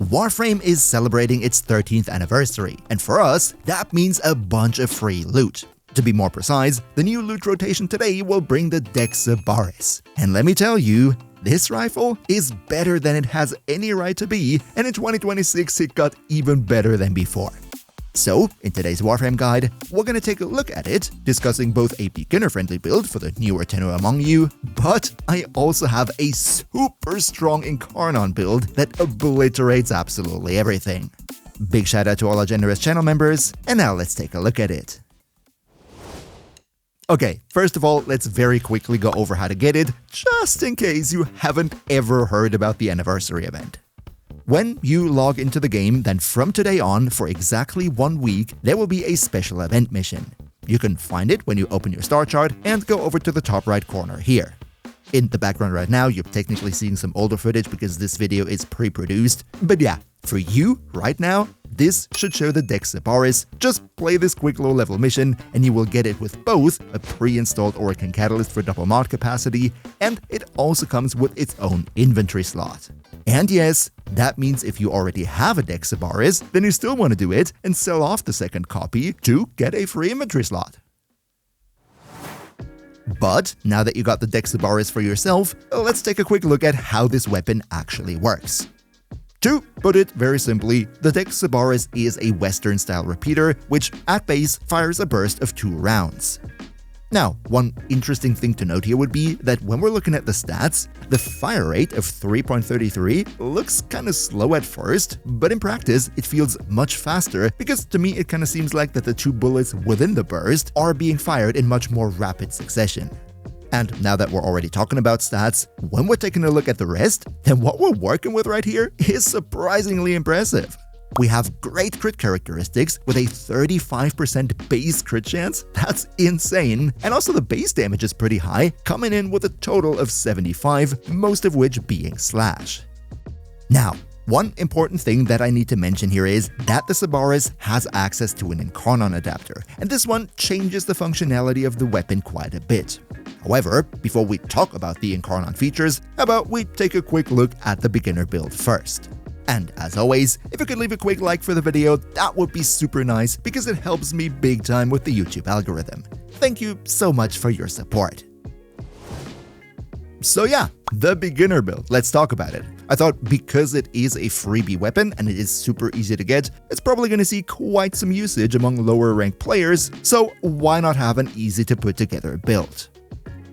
Warframe is celebrating its 13th anniversary, and for us, that means a bunch of free loot. To be more precise, the new loot rotation today will bring the Dex Sybaris. And let me tell you, this rifle is better than it has any right to be, and in 2026 it got even better than before. So, in today's Warframe guide, we're gonna take a look at it, discussing both a beginner-friendly build for the newer tenor among you, but I also have a super strong Incarnon build that obliterates absolutely everything. Big shout out to all our generous channel members, and now let's take a look at it. Okay, first of all, let's very quickly go over how to get it, just in case you haven't ever heard about the anniversary event. When you log into the game, then from today on, for exactly 1 week, there will be a special event mission. You can find it when you open your star chart and go over to the top right corner here. In the background right now, you're technically seeing some older footage because this video is pre-produced, but yeah, for you, right now, this should show the Dex Sybaris. Just play this quick low-level mission and you will get it with both a pre-installed Oracle Catalyst for double mod capacity, and it also comes with its own inventory slot. And yes, that means if you already have a Dex Sybaris, then you still want to do it and sell off the second copy to get a free inventory slot. But now that you got the Dex Sybaris for yourself, let's take a quick look at how this weapon actually works. To put it very simply, the Dex Sybaris is a Western-style repeater, which at base fires a burst of 2 rounds. Now, one interesting thing to note here would be that when we're looking at the stats, the fire rate of 3.33 looks kinda slow at first, but in practice it feels much faster because to me it kinda seems like that the 2 bullets within the burst are being fired in much more rapid succession. And now that we're already talking about stats, when we're taking a look at the rest, then what we're working with right here is surprisingly impressive. We have great crit characteristics with a 35% base crit chance, that's insane, and also the base damage is pretty high, coming in with a total of 75, most of which being slash. Now, one important thing that I need to mention here is that the Sybaris has access to an Incarnon adapter, and this one changes the functionality of the weapon quite a bit. However, before we talk about the Incarnon features, how about we take a quick look at the beginner build first. And as always, if you could leave a quick like for the video, that would be super nice because it helps me big time with the YouTube algorithm. Thank you so much for your support. So yeah, the beginner build, let's talk about it. I thought because it is a freebie weapon and it is super easy to get, it's probably going to see quite some usage among lower ranked players, so why not have an easy to put together build?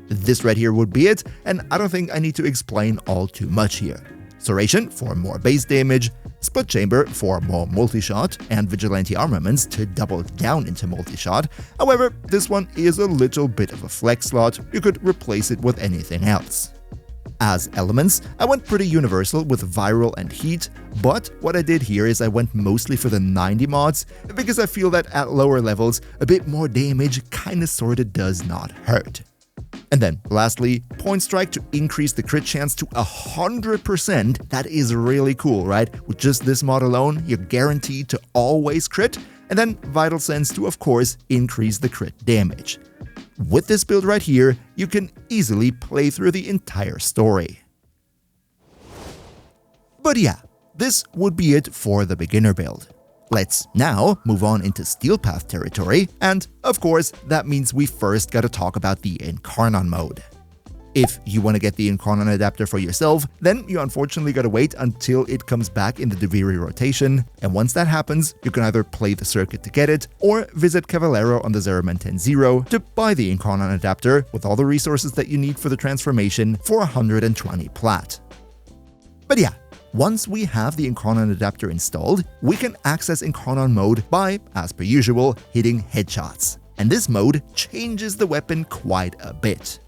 This right here would be it, and I don't think I need to explain all too much here. Serration for more base damage, Split Chamber for more multi-shot, and Vigilante armaments to double down into multi-shot. However, this one is a little bit of a flex slot, you could replace it with anything else. As elements, I went pretty universal with Viral and Heat, but what I did here is I went mostly for the 90 mods, because I feel that at lower levels, a bit more damage kinda sorta does not hurt. And then, lastly, Point Strike to increase the crit chance to 100%. That is really cool, right? With just this mod alone, you're guaranteed to always crit. And then Vital Sense to, of course, increase the crit damage. With this build right here, you can easily play through the entire story. But yeah, this would be it for the beginner build. Let's now move on into Steel Path territory, and of course, that means we first gotta talk about the Incarnon mode. If you want to get the Incarnon adapter for yourself, then you unfortunately gotta wait until it comes back in the Duviri rotation, and once that happens, you can either play the circuit to get it, or visit Cavallero on the Zeraman 10-0 to buy the Incarnon adapter with all the resources that you need for the transformation for 120 plat. But yeah, once we have the Incarnon adapter installed, we can access Incarnon mode by, as per usual, hitting headshots. And this mode changes the weapon quite a bit.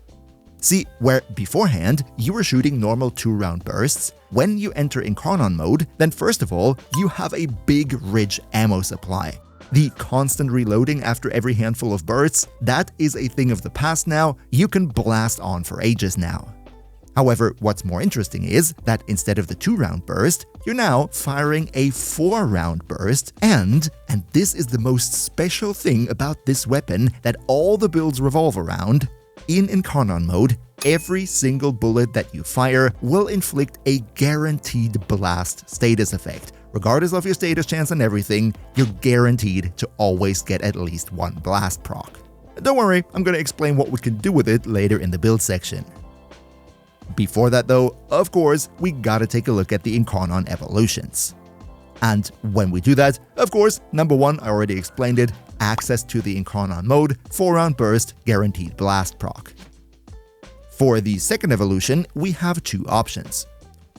See, where beforehand you were shooting normal 2-round bursts, when you enter Incarnon mode, then first of all, you have a big rich ammo supply. The constant reloading after every handful of bursts, that is a thing of the past now, you can blast on for ages now. However, what's more interesting is that instead of the 2-round burst, you're now firing a 4-round burst, and this is the most special thing about this weapon that all the builds revolve around, in Incarnon mode, every single bullet that you fire will inflict a guaranteed blast status effect. Regardless of your status chance and everything, you're guaranteed to always get at least one blast proc. Don't worry, I'm going to explain what we can do with it later in the build section. Before that though, of course, we gotta take a look at the Incarnon evolutions. And when we do that, of course, number one, I already explained it, access to the Incarnon mode, 4-round burst, guaranteed blast proc. For the second evolution, we have two options.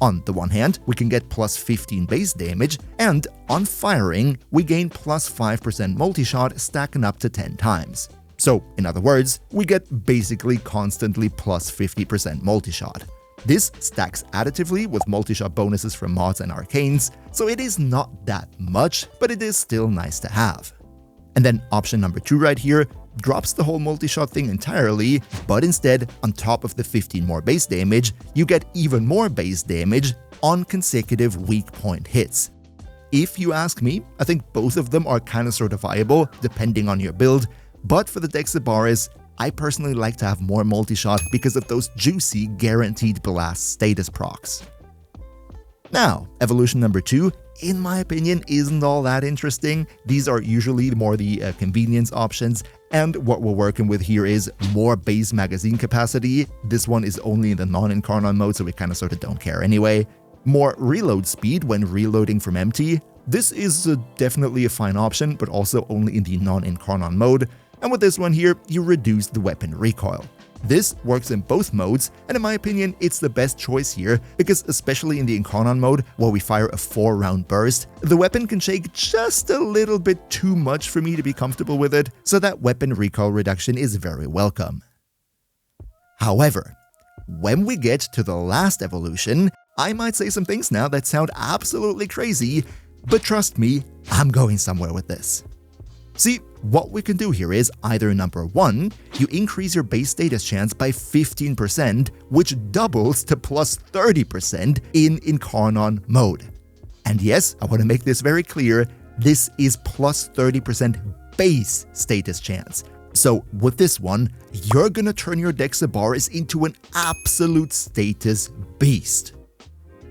On the one hand, we can get plus 15 base damage, and on firing, we gain plus 5% multi-shot stacking up to 10 times. So, in other words, we get basically constantly plus 50% multi-shot. This stacks additively with multi-shot bonuses from mods and arcanes, so it is not that much, but it is still nice to have. And then option number 2 right here drops the whole multi-shot thing entirely, but instead, on top of the 15 more base damage, you get even more base damage on consecutive weak point hits. If you ask me, I think both of them are kinda sorta viable, depending on your build, but for the Dex Sybaris, I personally like to have more multi-shot because of those juicy guaranteed blast status procs. Now, evolution number 2, in my opinion, isn't all that interesting. These are usually more the convenience options, and what we're working with here is more base magazine capacity. This one is only in the non-Incarnon mode, so we kinda sorta don't care anyway. More reload speed when reloading from empty. This is definitely a fine option, but also only in the non-Incarnon mode. And with this one here, you reduce the weapon recoil. This works in both modes, and in my opinion, it's the best choice here, because especially in the Incarnon mode, where we fire a 4-round burst, the weapon can shake just a little bit too much for me to be comfortable with it, so that weapon recoil reduction is very welcome. However, when we get to the last evolution, I might say some things now that sound absolutely crazy, but trust me, I'm going somewhere with this. See, what we can do here is either number 1, you increase your base status chance by 15%, which doubles to plus 30% in Incarnon mode. And yes, I want to make this very clear, this is plus 30% base status chance. So with this one, you're gonna turn your Dex Sybaris into an absolute status beast.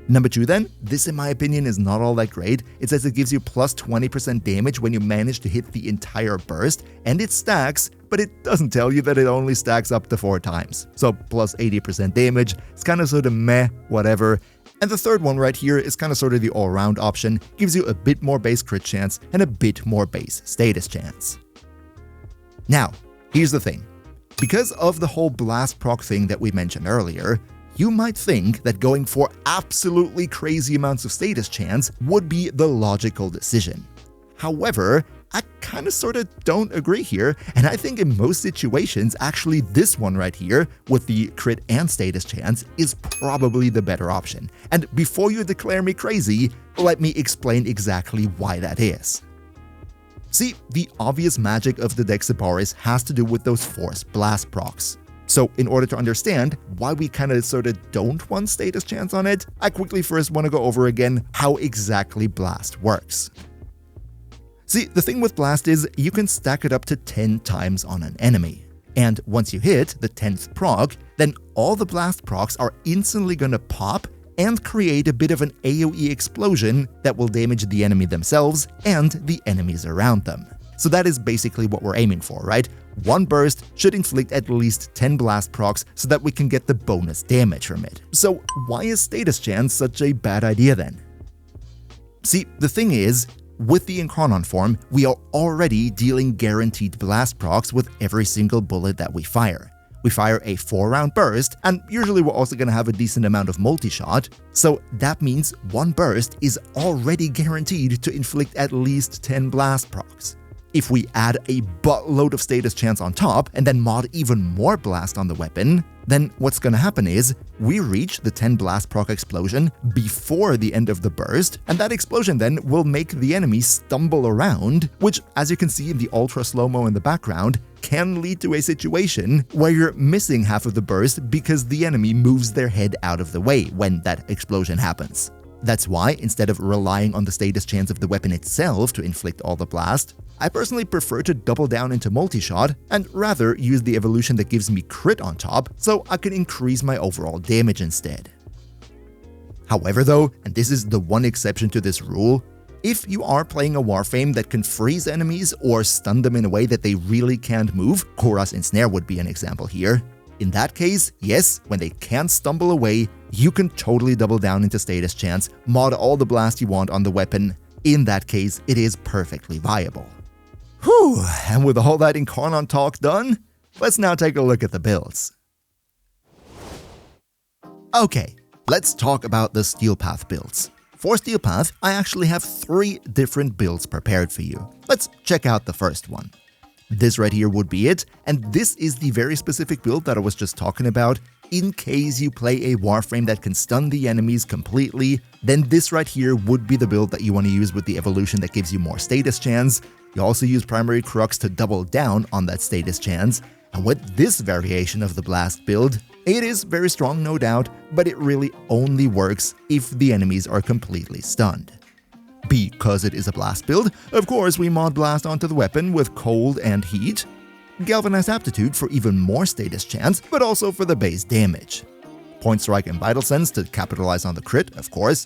Number 2 then, this in my opinion is not all that great. It says it gives you plus 20% damage when you manage to hit the entire burst, and it stacks, but it doesn't tell you that it only stacks up to 4 times. So plus 80% damage, it's kind of sort of meh, whatever. And the third one right here is kind of sort of the all-round option, gives you a bit more base crit chance and a bit more base status chance. Now, here's the thing. Because of the whole blast proc thing that we mentioned earlier, you might think that going for absolutely crazy amounts of status chance would be the logical decision. However, I kinda sorta don't agree here, and I think in most situations, actually this one right here, with the crit and status chance, is probably the better option. And before you declare me crazy, let me explain exactly why that is. See, the obvious magic of the Dex Sybaris has to do with those force blast procs. So in order to understand why we kinda sorta don't want status chance on it, I quickly first wanna go over again how exactly Blast works. See, the thing with Blast is you can stack it up to 10 times on an enemy. And once you hit the 10th proc, then all the Blast procs are instantly gonna pop and create a bit of an AoE explosion that will damage the enemy themselves and the enemies around them. So that is basically what we're aiming for, right? One burst should inflict at least 10 blast procs so that we can get the bonus damage from it. So why is status chance such a bad idea then? See, the thing is, with the Incarnon form, we are already dealing guaranteed blast procs with every single bullet that we fire. We fire a 4-round burst, and usually we're also going to have a decent amount of multi-shot, so that means one burst is already guaranteed to inflict at least 10 blast procs. If we add a buttload of status chance on top and then mod even more blast on the weapon, then what's gonna happen is we reach the 10 blast proc explosion before the end of the burst, and that explosion then will make the enemy stumble around, which, as you can see in the ultra slow-mo in the background, can lead to a situation where you're missing half of the burst because the enemy moves their head out of the way when that explosion happens. That's why, instead of relying on the status chance of the weapon itself to inflict all the blast, I personally prefer to double down into multi-shot and rather use the evolution that gives me crit on top so I can increase my overall damage instead. However though, and this is the one exception to this rule, if you are playing a Warframe that can freeze enemies or stun them in a way that they really can't move, Korra's Ensnare would be an example here. In that case, yes, when they can't stumble away, you can totally double down into status chance, mod all the blast you want on the weapon. In that case, it is perfectly viable. Whew, and with all that Incarnon talk done, let's now take a look at the builds. Okay, let's talk about the Steel Path builds. For Steel Path, I actually have 3 different builds prepared for you. Let's check out the first one. This right here would be it, and this is the very specific build that I was just talking about. In case you play a Warframe that can stun the enemies completely, then this right here would be the build that you want to use with the evolution that gives you more status chance. You also use Primary Crux to double down on that status chance, and with this variation of the Blast build, it is very strong no doubt, but it really only works if the enemies are completely stunned. Because it is a Blast build, of course we mod Blast onto the weapon with Cold and Heat, Galvanized Aptitude for even more status chance, but also for the base damage, Point Strike and Vital Sense to capitalize on the crit, of course,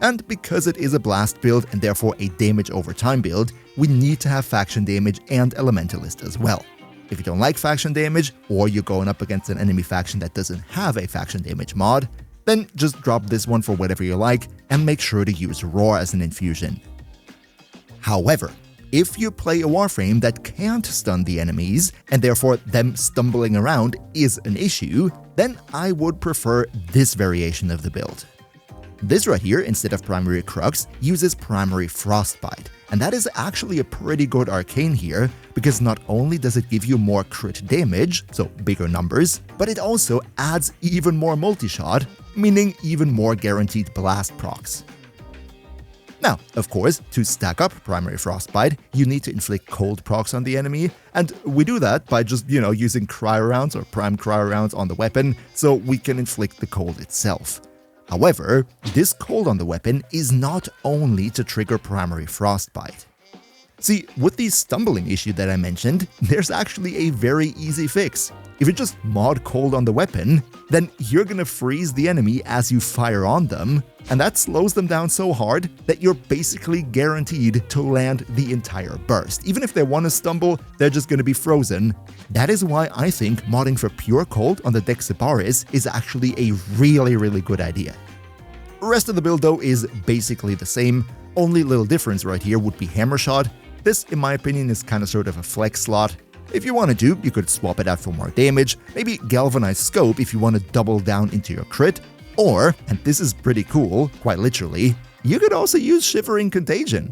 and because it is a Blast build and therefore a damage over time build, we need to have faction damage and Elementalist as well. If you don't like faction damage, or you're going up against an enemy faction that doesn't have a faction damage mod, then just drop this one for whatever you like and make sure to use Roar as an infusion. However, if you play a Warframe that can't stun the enemies, and therefore them stumbling around is an issue, then I would prefer this variation of the build. This right here, instead of Primary Crux, uses Primary Frostbite, and that is actually a pretty good arcane here, because not only does it give you more crit damage, so bigger numbers, but it also adds even more multi-shot, meaning even more guaranteed blast procs. Now, of course, to stack up Primary Frostbite, you need to inflict cold procs on the enemy, and we do that by just, using cryo rounds or prime cryo rounds on the weapon, so we can inflict the cold itself. However, this cold on the weapon is not only to trigger Primary Frostbite. See, with the stumbling issue that I mentioned, there's actually a very easy fix. If you just mod cold on the weapon, then you're gonna freeze the enemy as you fire on them, and that slows them down so hard that you're basically guaranteed to land the entire burst. Even if they want to stumble, they're just gonna be frozen. That is why I think modding for pure cold on the Dex Sybaris is actually a really good idea. The rest of the build though is basically the same, only little difference right here would be Hammer Shot. This, in my opinion, is kind of sort of a flex slot. If you wanted to, you could swap it out for more damage, maybe Galvanized Scope if you want to double down into your crit, or, and this is pretty cool, quite literally, you could also use Shivering Contagion.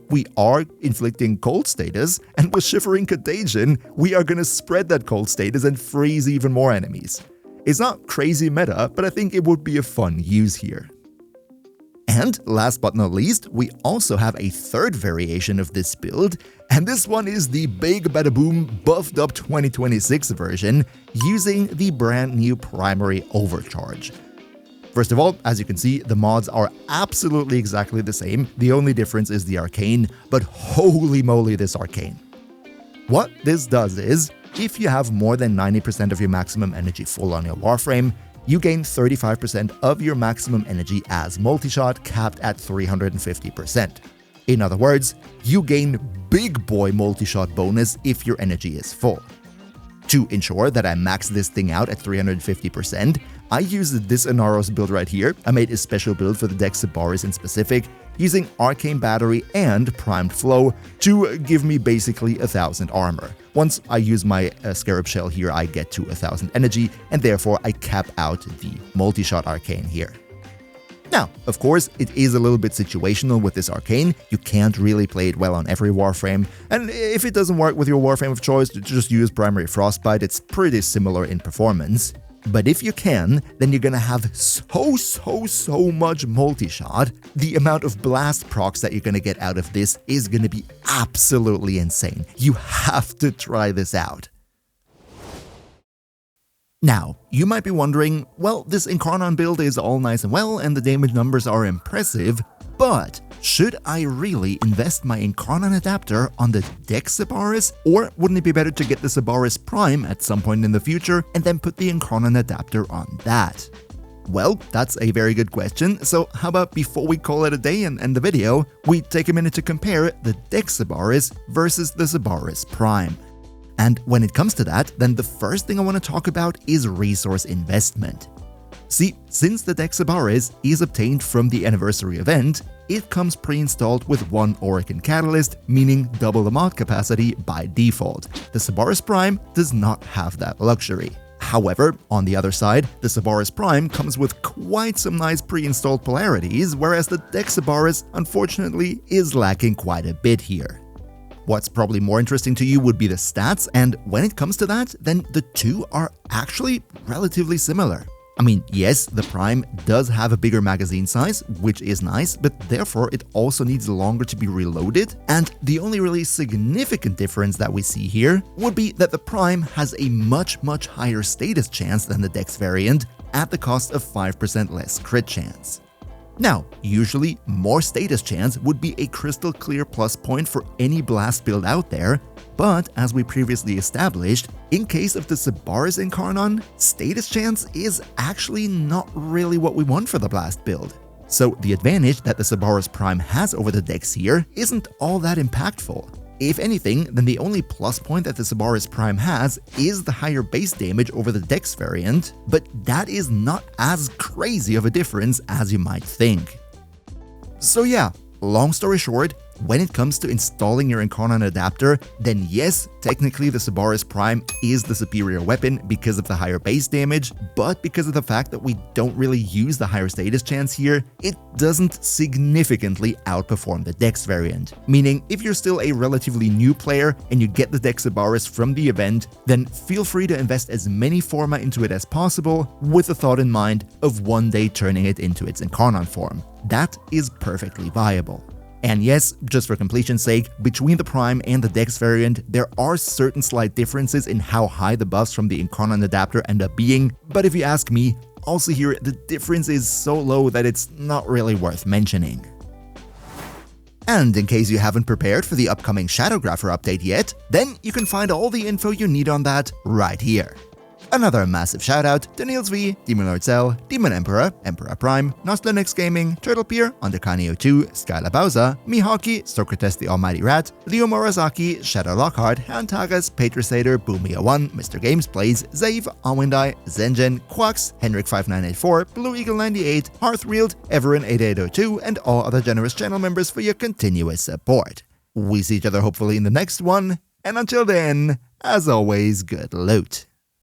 We are inflicting cold status, and with Shivering Contagion, we are gonna spread that cold status and freeze even more enemies. It's not crazy meta, but I think it would be a fun use here. And last but not least, we also have a third variation of this build, and this one is the Big Bada Boom buffed up 2026 version using the brand new Primary Overcharge. First of all, as you can see, the mods are absolutely exactly the same, the only difference is the arcane, but holy moly this arcane. What this does is, if you have more than 90% of your maximum energy full on your Warframe, you gain 35% of your maximum energy as multi-shot, capped at 350%. In other words, you gain big boy multi-shot bonus if your energy is full. To ensure that I max this thing out at 350%, I used this Inaros build right here. I made a special build for the Dex Sybaris in specific, using Arcane Battery and Primed Flow to give me basically 1000 armor. Once I use my Scarab Shell here, I get to 1000 energy, and therefore I cap out the multi-shot arcane here. Now, of course, it is a little bit situational with this arcane. You can't really play it well on every Warframe, and if it doesn't work with your Warframe of choice, just use Primary Frostbite. It's pretty similar in performance. But if you can, then you're gonna have so much multi-shot. The amount of blast procs that you're gonna get out of this is gonna be absolutely insane. You have to try this out. Now, you might be wondering, well, this Incarnon build is all nice and well and the damage numbers are impressive, but should I really invest my Incarnon adapter on the Dex Sybaris, or wouldn't it be better to get the Sybaris Prime at some point in the future and then put the Incarnon adapter on that? Well, that's a very good question, so how about before we call it a day and end the video, we take a minute to compare the Dex Sybaris versus the Sybaris Prime. And when it comes to that, then the first thing I want to talk about is resource investment. See, since the Dex Sybaris is obtained from the anniversary event, it comes pre-installed with one Orokin Catalyst, meaning double the mod capacity by default. The Sybaris Prime does not have that luxury. However, on the other side, the Sybaris Prime comes with quite some nice pre-installed polarities, whereas the Dex Sybaris, unfortunately, is lacking quite a bit here. What's probably more interesting to you would be the stats, and when it comes to that, then the two are actually relatively similar. I mean, yes, the Prime does have a bigger magazine size, which is nice, but therefore it also needs longer to be reloaded, and the only really significant difference that we see here would be that the Prime has a much higher status chance than the Dex variant at the cost of 5% less crit chance. Now, usually more status chance would be a crystal clear plus point for any blast build out there, but as we previously established, in case of the Sybaris Incarnon, status chance is actually not really what we want for the blast build. So the advantage that the Sybaris Prime has over the Dex here isn't all that impactful. If anything, then the only plus point that the Sybaris Prime has is the higher base damage over the Dex variant, but that is not as crazy of a difference as you might think. So yeah, long story short, when it comes to installing your Incarnon adapter, then yes, technically the Sybaris Prime is the superior weapon because of the higher base damage, but because of the fact that we don't really use the higher status chance here, it doesn't significantly outperform the Dex variant. Meaning, if you're still a relatively new player and you get the Dex Sybaris from the event, then feel free to invest as many forma into it as possible with the thought in mind of one day turning it into its Incarnon form. That is perfectly viable. And yes, just for completion's sake, between the Prime and the Dex variant, there are certain slight differences in how high the buffs from the Incarnon adapter end up being, but if you ask me, also here the difference is so low that it's not really worth mentioning. And in case you haven't prepared for the upcoming Shadowgrapher update yet, then you can find all the info you need on that right here. Another massive shoutout to Niels V, Demon Lord Cell, Demon Emperor, Emperor Prime, Nostlenix Gaming, Turtlepeer, Underkaneo2, Skyla Bowser, Mihawki, Socrates the Almighty Rat, Leo Morizaki, Shadow Lockhart, Hantagas, Patrasader, Boomia1, Mr. Games Plays, Zave, Alwindai, Zengen, Quax, Henrik5984, Blue Eagle 98, Hearthreeled, Everin8802, and all other generous channel members for your continuous support. We see each other hopefully in the next one, and until then, as always, good loot.